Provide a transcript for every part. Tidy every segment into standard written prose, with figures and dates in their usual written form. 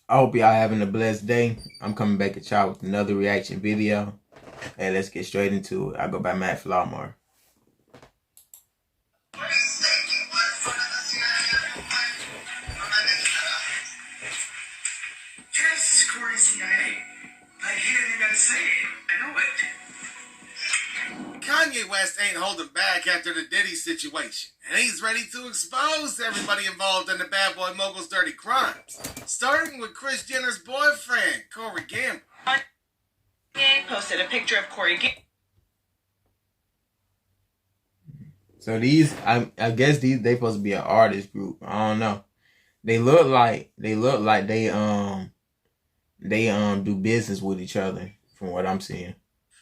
I hope y'all having a blessed day. I'm coming back at y'all with another reaction video. Hey, let's get straight into it. I go by Matt Flowmore. Yes, Corey CIA. I hear you gotta say it. I know it. Kanye West ain't holding back after the Diddy situation, and he's ready to expose everybody involved in the Bad Boy Mogul's dirty crimes, starting with Kris Jenner's boyfriend, Corey Gamble. Kanye posted a picture of Corey Gamble. So these, I guess they supposed to be an artist group. I don't know. They look like they do business with each other from what I'm seeing.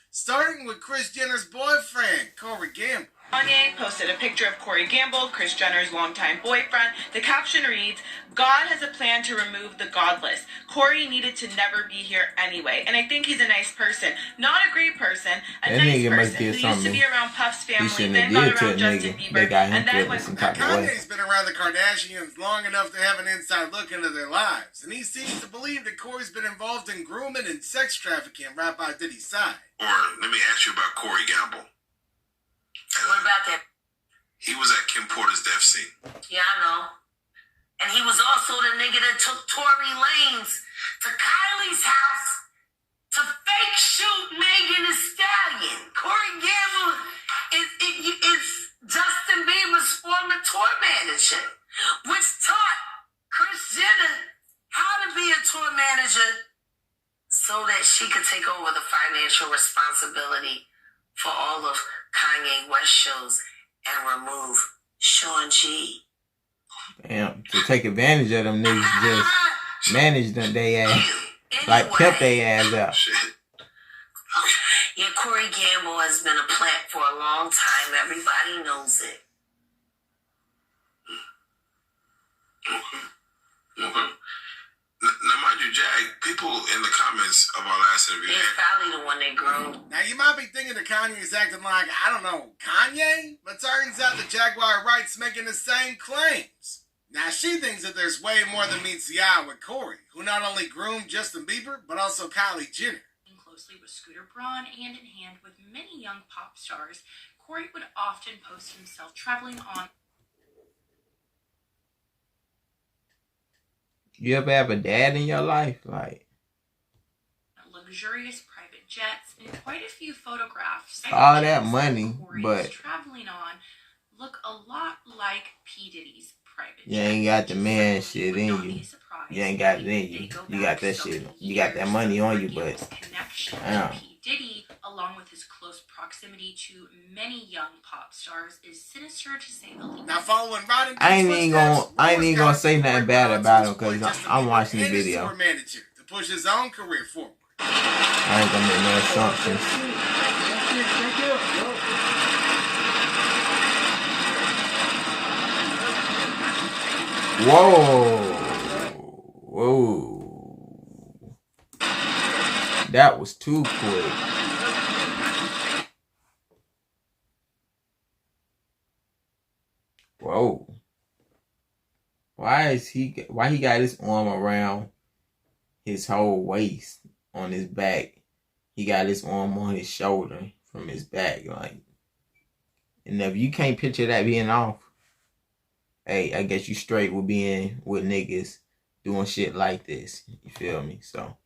Starting with Kris Jenner's boyfriend, Corey Gamble. Kanye posted a picture of Corey Gamble, Kris Jenner's longtime boyfriend. The caption reads, "God has a plan to remove the godless. Corey needed to never be here anyway." And I think he's a nice person. Not a great person, a That nice nigga must person get who used to be something around Puff's he family, shouldn't then have got did to a around Justin nigga Bieber, that got him and then killed went some type of way. Kanye's been around the Kardashians long enough to have an inside look into their lives, and he seems to believe that Corey's been involved in grooming and sex trafficking right by Diddy's side. Or let me ask you about Corey Gamble. What about that? He was at Kim Porter's death scene. Yeah, I know. And he was also the nigga that took Tory Lanez to Kylie's house to fake shoot Megan Thee Stallion. Corey Gamble is Justin Bieber's former tour manager, which taught Kris Jenner how to be a tour manager so that she could take over the financial responsibility for all of Kanye West shows and remove Sean G. Damn, to take advantage of them niggas, just manage them they ass, like kept they ass out. Shit. Yeah, Corey Gamble has been a plant for a long time. Everybody knows it. Now, mind you, Jack, people in the comments of our last interview. He's probably the one they groomed. Now, you might be thinking that Kanye's acting like, I don't know, Kanye? But turns out that Jaguar Wright's making the same claims. Now, she thinks that there's way more than meets the eye with Corey, who not only groomed Justin Bieber, but also Kylie Jenner. Closely with Scooter Braun, hand in hand with many young pop stars, Corey would often post himself traveling on. You ever have a dad in your life? Like Luxurious private jets, and quite a few photographs. all that money, Corey's but traveling on look a lot like P. Diddy's private you ain't got the man shit in Would not you. be surprised You ain't got it if in they you. go You back got that so shit. many You got that years. money on you, Gamble's but connection damn. to P. Diddy, along with his close proximity to many young pop stars, is sinister to say the least. Now, following right into I ain't even gonna say nothing bad about him because I'm watching the and his video. tour manager to push his own career forward. I ain't gonna make no assumptions. Whoa. Whoa. That was too quick. Whoa. Why he got his arm around his whole waist on his back? He got his arm on his shoulder from his back, like. And if you can't picture that being off, hey, I guess you straight with being with niggas doing shit like this. You feel me? So.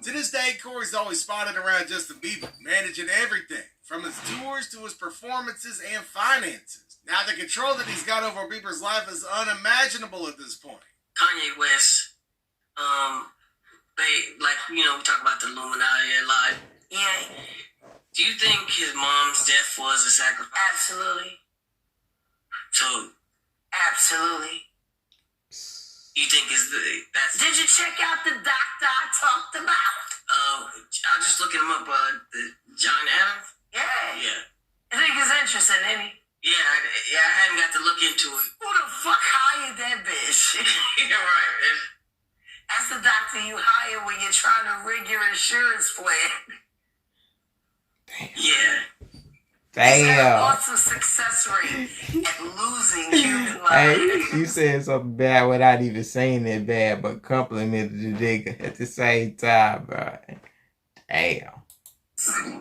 To this day, Corey's always spotted around Justin Bieber, managing everything, from his tours to his performances and finances. Now, the control that he's got over Bieber's life is unimaginable at this point. Kanye West, we talk about the Illuminati a lot. Yeah. Do you think his mom's death was a sacrifice? Absolutely. So, absolutely. You think that's... Did you check out the doctor I talked about? I'll just look him up, John Adams? Yeah. I think he's interesting, isn't he? Yeah, I hadn't got to look into it. Who the fuck hired that bitch? You're right. That's the doctor you hire when you're trying to rig your insurance plan. Damn. Yeah. Damn. What's the success rate at losing human Hey, you said something bad without even saying it bad, but complimented the nigga at the same time, bro. Damn.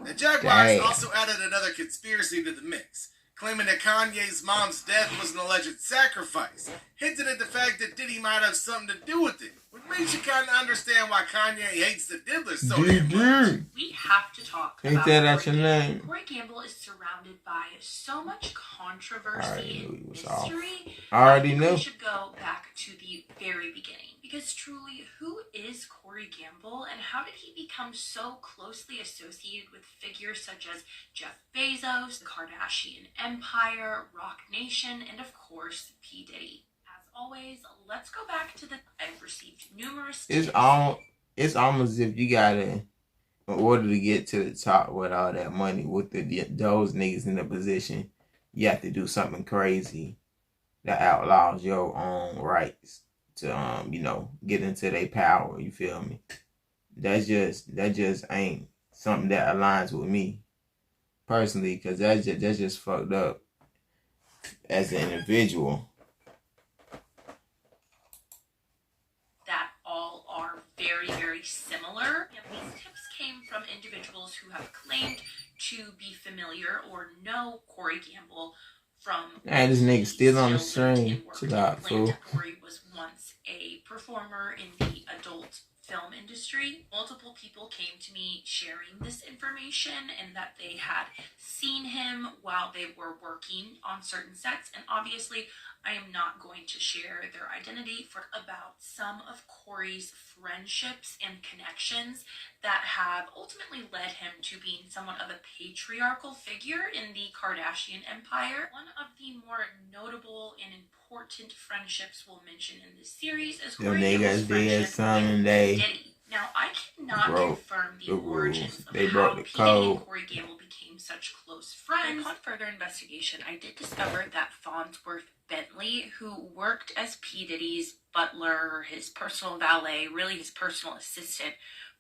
The Jaguars also added another conspiracy to the mix, claiming that Kanye's mom's death was an alleged sacrifice, hinting at the fact that Diddy might have something to do with it, which makes you kind of understand why Kanye hates the Diddler so damn much. We have to talk Ain't about that out your name? Corey Gamble is surrounded by so much controversy and mystery. I already knew. We should go back to the very beginning. Because truly, who is Corey Gamble and how did he become so closely associated with figures such as Jeff Bezos, the Kardashian Empire, Rock Nation, and of course, P. Diddy? As always, let's go back to the... I've received numerous... It's almost as if you gotta, in order to get to the top with all that money, with those niggas in the position, you have to do something crazy that outlaws your own rights to get into their power. You feel me? That just ain't something that aligns with me personally, because that's just fucked up as an individual. That all are very, very similar. And these tips came from individuals who have claimed to be familiar or know Corey Gamble from... Man, this nigga still on the stream. Chill out, fool. Corey was once a performer in the adult film industry. Multiple people came to me sharing this information and that they had seen him while they were working on certain sets. And obviously, I am not going to share their identity for about some of Corey's friendships and connections that have ultimately led him to being somewhat of a patriarchal figure in the Kardashian Empire. One of the more notable and important friendships we'll mention in this series is Corey Gamble's friendship with Diddy. Now, I cannot confirm the origins of how P. Diddy and Corey Gamble became such close friends. Upon further investigation, I did discover that Farnsworth Bentley, who worked as P. Diddy's butler, his personal valet, really his personal assistant,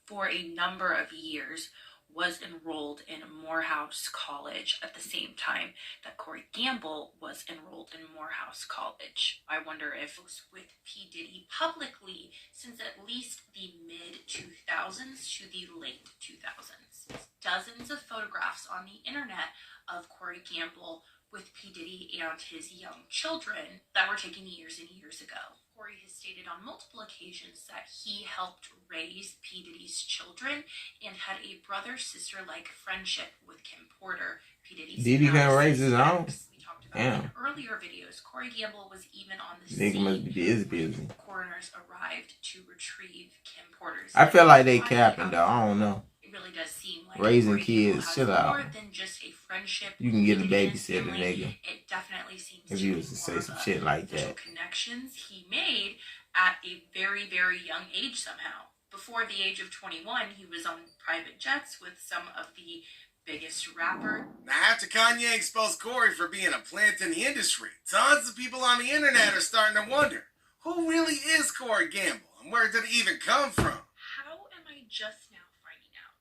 for a number of years, was enrolled in Morehouse College at the same time that Corey Gamble was enrolled in Morehouse College. I wonder if it was with P. Diddy publicly since at least the mid-2000s to the late 2000s. Dozens of photographs on the internet of Corey Gamble with P. Diddy and his young children that were taken years and years ago. Corey has stated on multiple occasions that he helped raise P. Diddy's children and had a brother-sister-like friendship with Kim Porter, P. Diddy's Diddy can raise his own? We talked about in earlier videos. Corey Gamble was even on the Nigga scene. must be busy. Coroners arrived to retrieve Kim Porter's... I feel like they capping though. I don't know. It really does seem like raising kids, chill out. More than just a friendship. You can get a babysitter, nigga. It definitely seems if you was to say some shit like that. Connections he made at a very, very young age somehow. Before the age of 21, he was on private jets with some of the biggest rappers. Now, after Kanye exposed Corey for being a plant in the industry, tons of people on the internet are starting to wonder, who really is Corey Gamble and where did he even come from? How am I just now finding out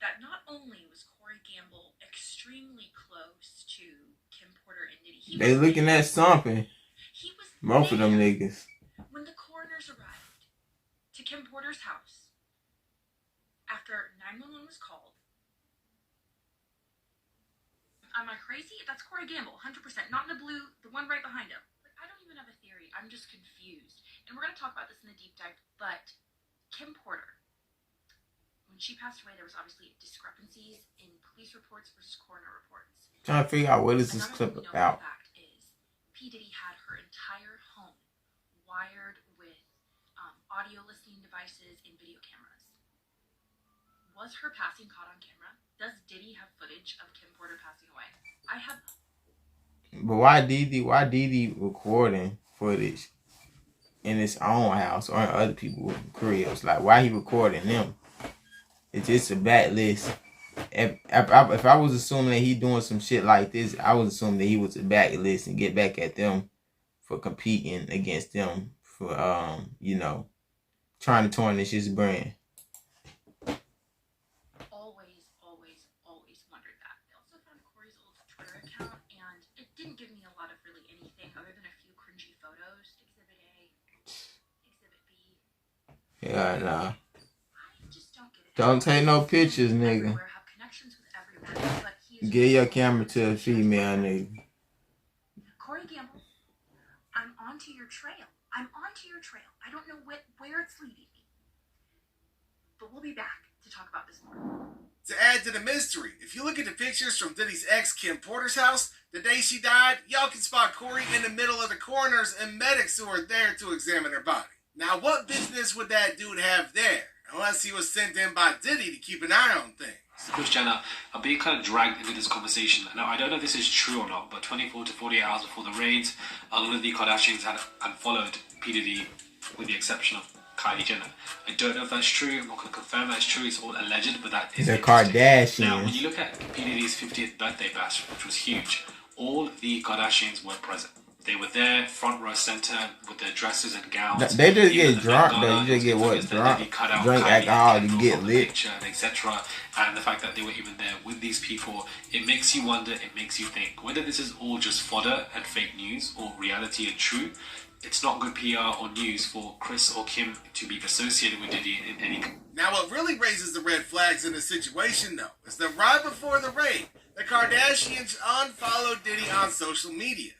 that not only was Corey Gamble extremely close to Kim Porter and Diddy, they looking at something. Both of them niggas. When the coroners arrived to Kim Porter's house, after 911 was called, am I crazy? That's Corey Gamble, 100%. Not in the blue, the one right behind him. Like, I don't even have a theory. I'm just confused. And we're going to talk about this in the deep dive, but Kim Porter, when she passed away, there was obviously discrepancies in police reports versus coroner reports. Trying to figure out what is this clip about. The fact is, P. Diddy had her entire home wired with audio listening devices and video cameras. Was her passing caught on camera? Does Diddy have footage of Kim Porter passing away? I have. But why Diddy recording footage in his own house or in other people's cribs? Like, why he recording them? It's just a backlist. If I was assuming that he doing some shit like this, I was assuming that he was a backlist and get back at them for competing against them for trying to tarnish his brand. Always wondered that. I also found Corey's old Twitter account, and it didn't give me a lot of really anything other than a few Yeah, nah. I just don't get it. Don't take no pictures, nigga. Have connections with everyone, but he's Give your camera to a female nigga. Corey Gamble, I'm onto your trail. I don't know where it's leading me. But we'll be back to talk about this more. To add to the mystery, if you look at the pictures from Diddy's ex Kim Porter's house, the day she died, y'all can spot Corey in the middle of the coroners and medics who are there to examine her body. Now, what business would that dude have there? Unless he was sent in by Diddy to keep an eye on things. Kris Jenner are being kind of dragged into this conversation. Now, I don't know if this is true or not, but 24 to 48 hours before the raids, a lot of the Kardashians had unfollowed P. Diddy with the exception of Kylie Jenner. I don't know if that's true. I'm not going to confirm that's true. It's all alleged, but that is the Kardashians. Now, when you look at P. Diddy's 50th birthday bash, which was huge, all the Kardashians were present. They were there, front row center, with their dresses and gowns. They just get drunk, though. You just get what? Drunk. Drink alcohol to get lit. Etc. And the fact that they were even there with these people, it makes you wonder, it makes you think, whether this is all just fodder and fake news or reality and true. It's not good PR or news for Kris or Kim to be associated with Diddy in any... Now, what really raises the red flags in this situation, though, is that right before the raid, the Kardashians unfollowed Diddy on social media.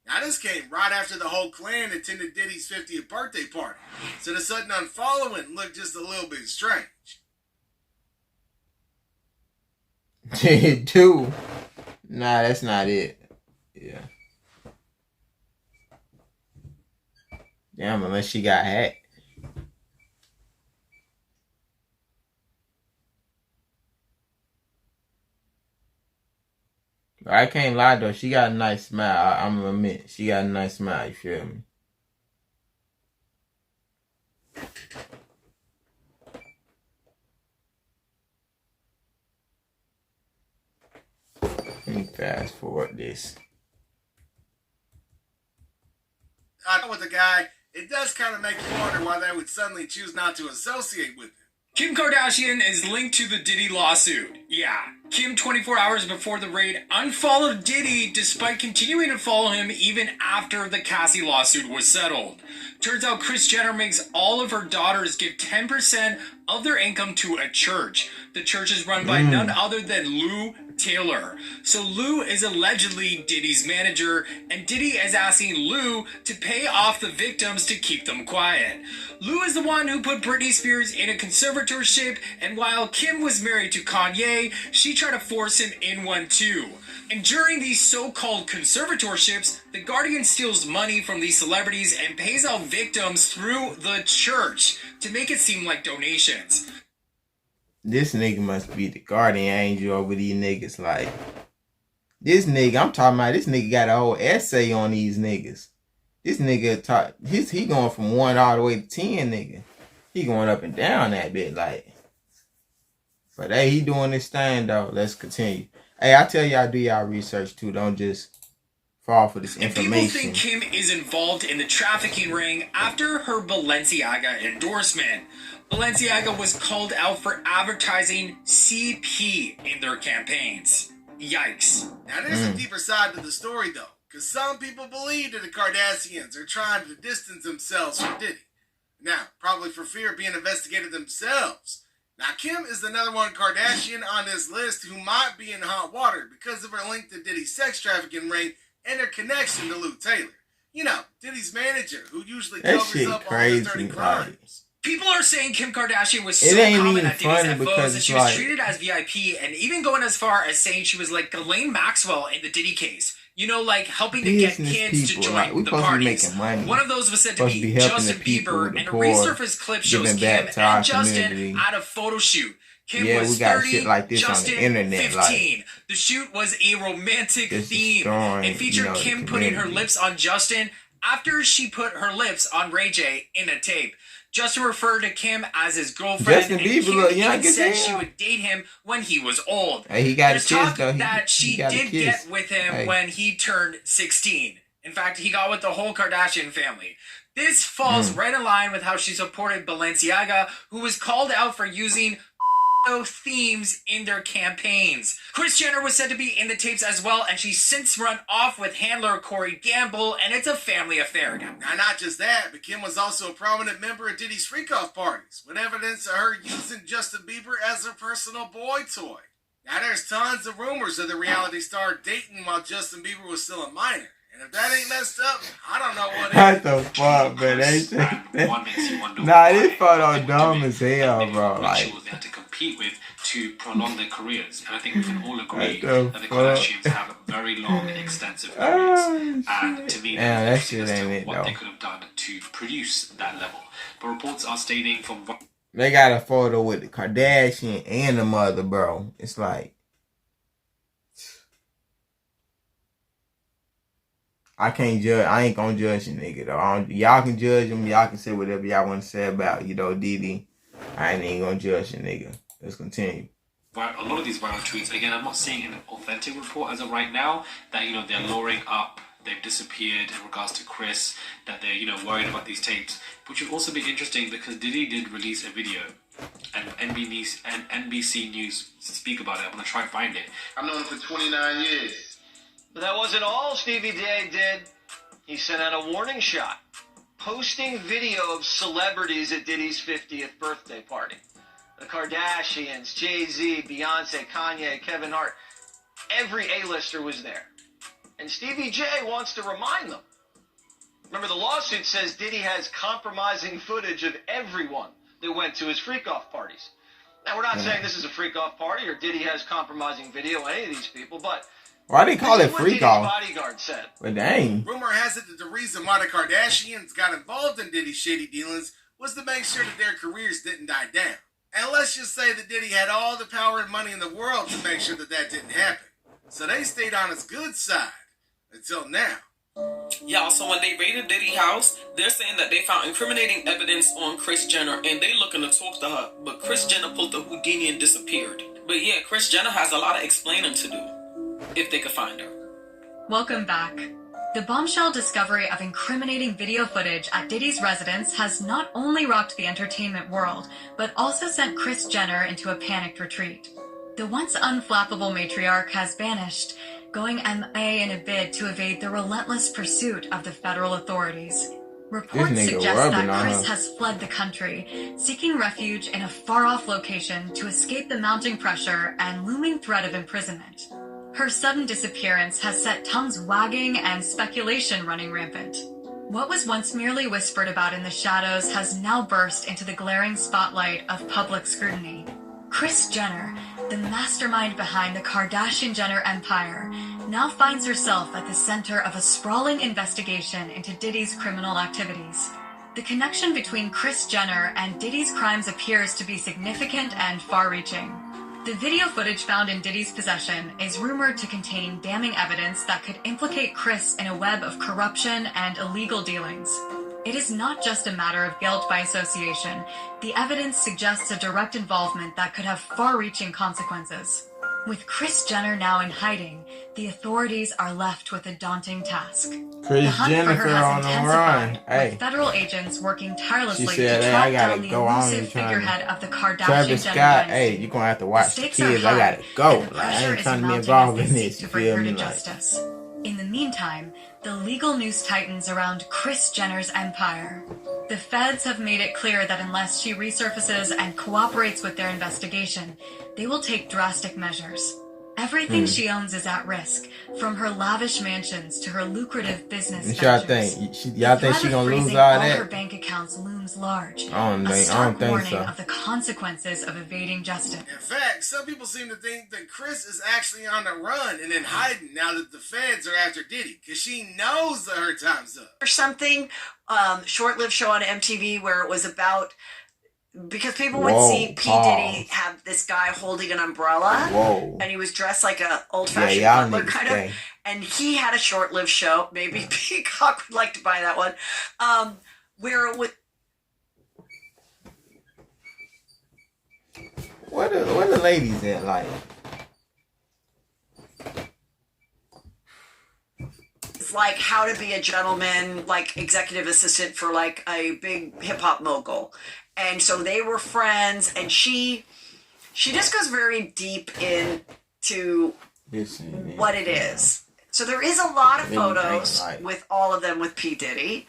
Now, this came right after the whole clan attended Diddy's 50th birthday party, so the sudden unfollowing looked just a little bit strange. Dude. Nah, that's not it. Yeah. Damn, unless she got hacked. But I can't lie though, she got a nice smile. I'm gonna admit, she got a nice smile, you feel me? Let me fast forward this. I know with the guy, it does kind of make you wonder why they would suddenly choose not to associate with him. Kim Kardashian is linked to the Diddy lawsuit. Yeah, Kim 24 hours before the raid unfollowed Diddy despite continuing to follow him even after the Cassie lawsuit was settled. Turns out Kris Jenner makes all of her daughters give 10% of their income to a church. The church is run by none other than Lou Taylor. So Lou is allegedly Diddy's manager, and Diddy is asking Lou to pay off the victims to keep them quiet. Lou is the one who put Britney Spears in a conservatorship, and while Kim was married to Kanye, she tried to force him in one too. And during these so-called conservatorships, the Guardian steals money from these celebrities and pays out victims through the church to make it seem like donations. This nigga must be the guardian angel over these niggas. Like, this nigga, I'm talking about, this nigga got a whole essay on these niggas. This nigga, he going from 1 all the way to 10, nigga. He going up and down that bit, like. But hey, he doing this thing, though. Let's continue. Hey, I tell y'all, do y'all research, too. Don't just fall for this information. And people think Kim is involved in the trafficking ring after her Balenciaga endorsement. Balenciaga was called out for advertising CP in their campaigns. Yikes. Now, there's a deeper side to the story, though, because some people believe that the Kardashians are trying to distance themselves from Diddy. Now, probably for fear of being investigated themselves. Now, Kim is another one Kardashian on this list who might be in hot water because of her link to Diddy's sex trafficking ring and her connection to Lou Taylor. You know, Diddy's manager, who usually covers up all his dirty crimes. People are saying Kim Kardashian was so common at Diddy's FOs that she was treated as VIP, and even going as far as saying she was like Ghislaine Maxwell in the Diddy case. You know, like helping to get kids to join the parties. One of those was said to be Justin Bieber, and a resurfaced clip shows Kim and Justin at a photo shoot. Kim was 30, like Justin 15. Like, the shoot was a romantic theme and featured Kim putting her lips on Justin after she put her lips on Ray J in a tape. Justin referred to Kim as his girlfriend, and Kim even said she would date him when he was old. Hey, he got There's talk that she did get with him when he turned 16. In fact, he got with the whole Kardashian family. This falls right in line with how she supported Balenciaga, who was called out for using themes in their campaigns. Kris Jenner was said to be in the tapes as well, and she's since run off with handler Corey Gamble, and it's a family affair now. Now, not just that, but Kim was also a prominent member of Diddy's freak-off parties, with evidence of her using Justin Bieber as her personal boy toy. Now, there's tons of rumors of the reality star dating while Justin Bieber was still a minor. And if that ain't messed up, I don't know what What is. the fuck, man? Nah, this photo dumb as hell, bro. Like, they had to compete with to prolong their careers. And I think we can all agree What the that the fuck? Kardashians have very long, extensive careers. And to me, damn, that that's shit as to ain't it, what though. they could have done to produce that level. But reports are stating from they got a photo with the Kardashian and the mother, bro. It's like, I can't judge. I ain't gonna judge the nigga though. Y'all can judge him. Y'all can say whatever y'all want to say about, Diddy. I ain't even gonna judge the nigga. Let's continue. a lot of these viral tweets. Again, I'm not seeing an authentic report as of right now that they're luring up, they've disappeared in regards to Kris, that they're worried about these tapes, which would also be interesting because Diddy did release a video, and NBC News speak about it. I'm gonna try and find it. I've known him for 29 years. But that wasn't all Stevie J did. He sent out a warning shot, posting video of celebrities at Diddy's 50th birthday party. The Kardashians, Jay-Z, Beyonce, Kanye, Kevin Hart, every A-lister was there. And Stevie J wants to remind them. Remember, the lawsuit says Diddy has compromising footage of everyone that went to his freak-off parties. Now, we're not saying this is a freak-off party or Diddy has compromising video of any of these people, but why they call it what freak Diddy's off? bodyguard said. But dang. Rumor has it that the reason why the Kardashians got involved in Diddy's shady dealings was to make sure that their careers didn't die down. And let's just say that Diddy had all the power and money in the world to make sure that that didn't happen. So they stayed on his good side until now. Y'all, so when they raided Diddy's house, they're saying that they found incriminating evidence on Kris Jenner and they looking to talk to her, but Kris Jenner pulled the Houdini and disappeared. But yeah, Kris Jenner has a lot of explaining to do, if they could find her. Welcome back. The bombshell discovery of incriminating video footage at Diddy's residence has not only rocked the entertainment world, but also sent Kris Jenner into a panicked retreat. The once unflappable matriarch has vanished, going MIA in a bid to evade the relentless pursuit of the federal authorities. Reports suggest that Kris has fled the country, seeking refuge in a far-off location to escape the mounting pressure and looming threat of imprisonment. Her sudden disappearance has set tongues wagging and speculation running rampant. What was once merely whispered about in the shadows has now burst into the glaring spotlight of public scrutiny. Kris Jenner, the mastermind behind the Kardashian-Jenner empire, now finds herself at the center of a sprawling investigation into Diddy's criminal activities. The connection between Kris Jenner and Diddy's crimes appears to be significant and far-reaching. The video footage found in Diddy's possession is rumored to contain damning evidence that could implicate Kris in a web of corruption and illegal dealings. It is not just a matter of guilt by association. The evidence suggests a direct involvement that could have far-reaching consequences. With Kris Jenner now in hiding, the authorities are left with a daunting task. The hunt for her has intensified, with federal agents working tirelessly to track down the elusive figurehead of the Kardashian-Jenner dynasty. Hey, you're gonna have to watch the Stakes kids. are I gotta go. and the Like, I pressure ain't is trying to be mounting involved as in they this. seek You to bring feel her me? to justice. In the meantime, the legal news tightens around Kris Jenner's empire. The feds have made it clear that unless she resurfaces and cooperates with their investigation, they will take drastic measures. Everything she owns is at risk, from her lavish mansions to her lucrative business ventures. Y'all think she gonna lose all that? Her bank accounts looms large. I don't think so. Of the consequences of evading justice. In fact, some people seem to think that Kris is actually on the run and in hiding now that the feds are after Diddy, because she knows that her time's up. Or something, short-lived show on MTV where it was about, because people would see P. Diddy have this guy holding an umbrella, and he was dressed like a old-fashioned butler kind of, and he had a short-lived show, maybe Peacock would like to buy that one, where it would... Where the ladies at, like? It's like how to be a gentleman, like executive assistant for like a big hip-hop mogul. And so they were friends, and she She just goes very deep into what it is. So there is a lot of photos with all of them with P. Diddy.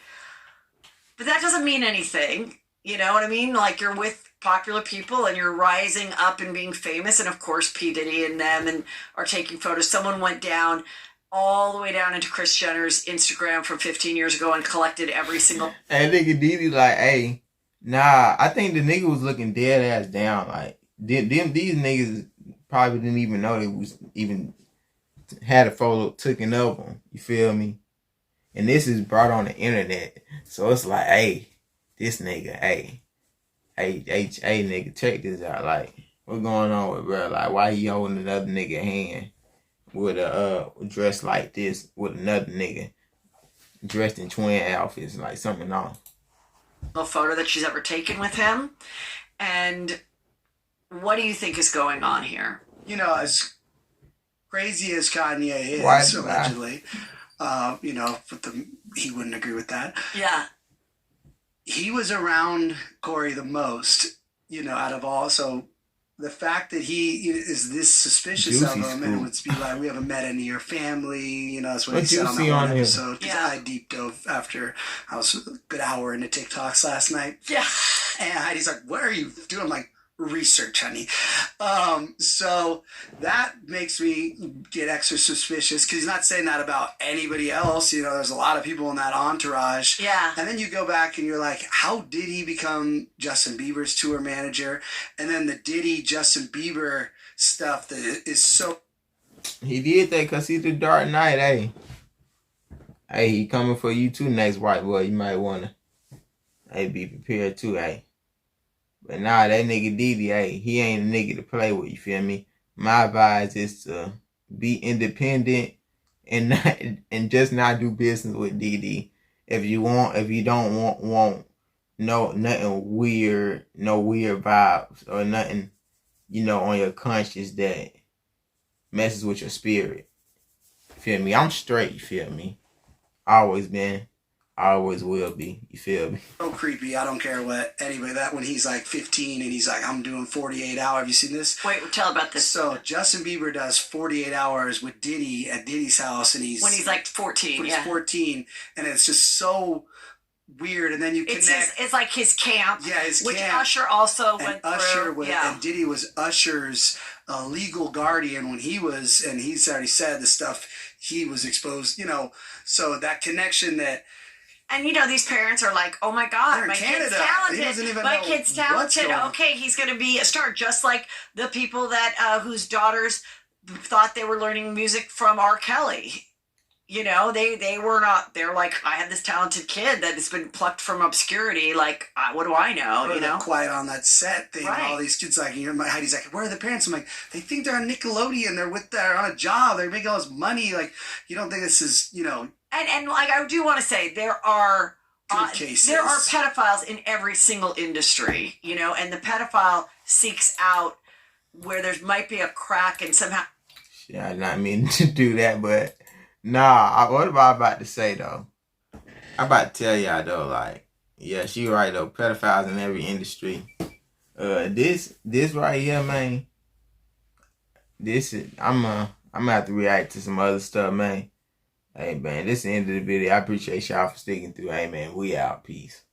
But that doesn't mean anything. You know what I mean? Like, you're with popular people and you're rising up and being famous. And of course, P. Diddy and them are taking photos. Someone went down all the way down into Kris Jenner's Instagram from 15 years ago and collected every single... And nigga Diddy like, hey, nah, I think the nigga was looking dead ass down. Like, these niggas probably didn't even know they was even had a photo taken of them. You feel me? And this is brought on the internet. So it's like, hey, this nigga, hey, nigga, check this out. Like, what's going on with bro? Like, why he holding another nigga hand with a dress like this with another nigga dressed in twin outfits? Like, something off. No photo that she's ever taken with him. And what do you think is going on here? You know, as crazy as Kanye is, allegedly, you know, he wouldn't agree with that. Yeah. He was around Corey the most, you know, out of all. So the fact that he is this suspicious of him and would be like, we haven't met any of your family, you know, that's what he said on that one episode. Because I deep dove after I was a good hour into TikToks last night. Yeah. And Heidi's like, what are you doing? I'm like, research, honey. So that makes me get extra suspicious because he's not saying that about anybody else. You know, there's a lot of people in that entourage. Yeah. And then you go back and you're like, how did he become Justin Bieber's tour manager? And then the Diddy Justin Bieber stuff that is so... He did that because he's the Dark Knight, hey. Hey, he coming for you too next, white boy. You might want to, hey, be prepared too, hey. But nah, that nigga Diddy, hey, he ain't a nigga to play with, you feel me? My advice is to be independent and just not do business with Diddy. If you don't want nothing weird, no weird vibes or nothing, you know, on your conscience that messes with your spirit. You feel me? I'm straight, you feel me? Always been. Always will be. You feel me? So creepy. I don't care what anybody. That when he's like 15 and he's like, I'm doing 48 hours. Have you seen this? Wait, tell about this. So Justin Bieber does 48 hours with Diddy at Diddy's house, and when he's like 14. When he's 14, and it's just so weird. And then you connect. It's like his camp. Yeah, his which camp. Usher also went through. And Diddy was Usher's legal guardian when he was, and he's already said the stuff he was exposed. You know, so that connection that. And, you know, these parents are like, oh, my God, my kid's talented. My kid's talented. Okay, he's going to be a star. Just like the people that whose daughters thought they were learning music from R. Kelly. You know, they were not. They're like, I have this talented kid that has been plucked from obscurity. Like, what do I know? You know? Quiet on that set thing. Right. All these kids, like, you know, Heidi's like, where are the parents? I'm like, they think they're on Nickelodeon. They're on a job. They're making all this money. Like, you don't think this is, you know. And like, I do want to say, there are cases. There are pedophiles in every single industry, you know, and the pedophile seeks out where there might be a crack and somehow. Yeah, I not mean to do that, but nah. What am I about to say though? I'm about to tell y'all though, like, yeah, she right though. Pedophiles in every industry. This right here, man. This is I'm gonna have to react to some other stuff, man. Hey, man, this is the end of the video. I appreciate y'all for sticking through. Hey, man, we out. Peace.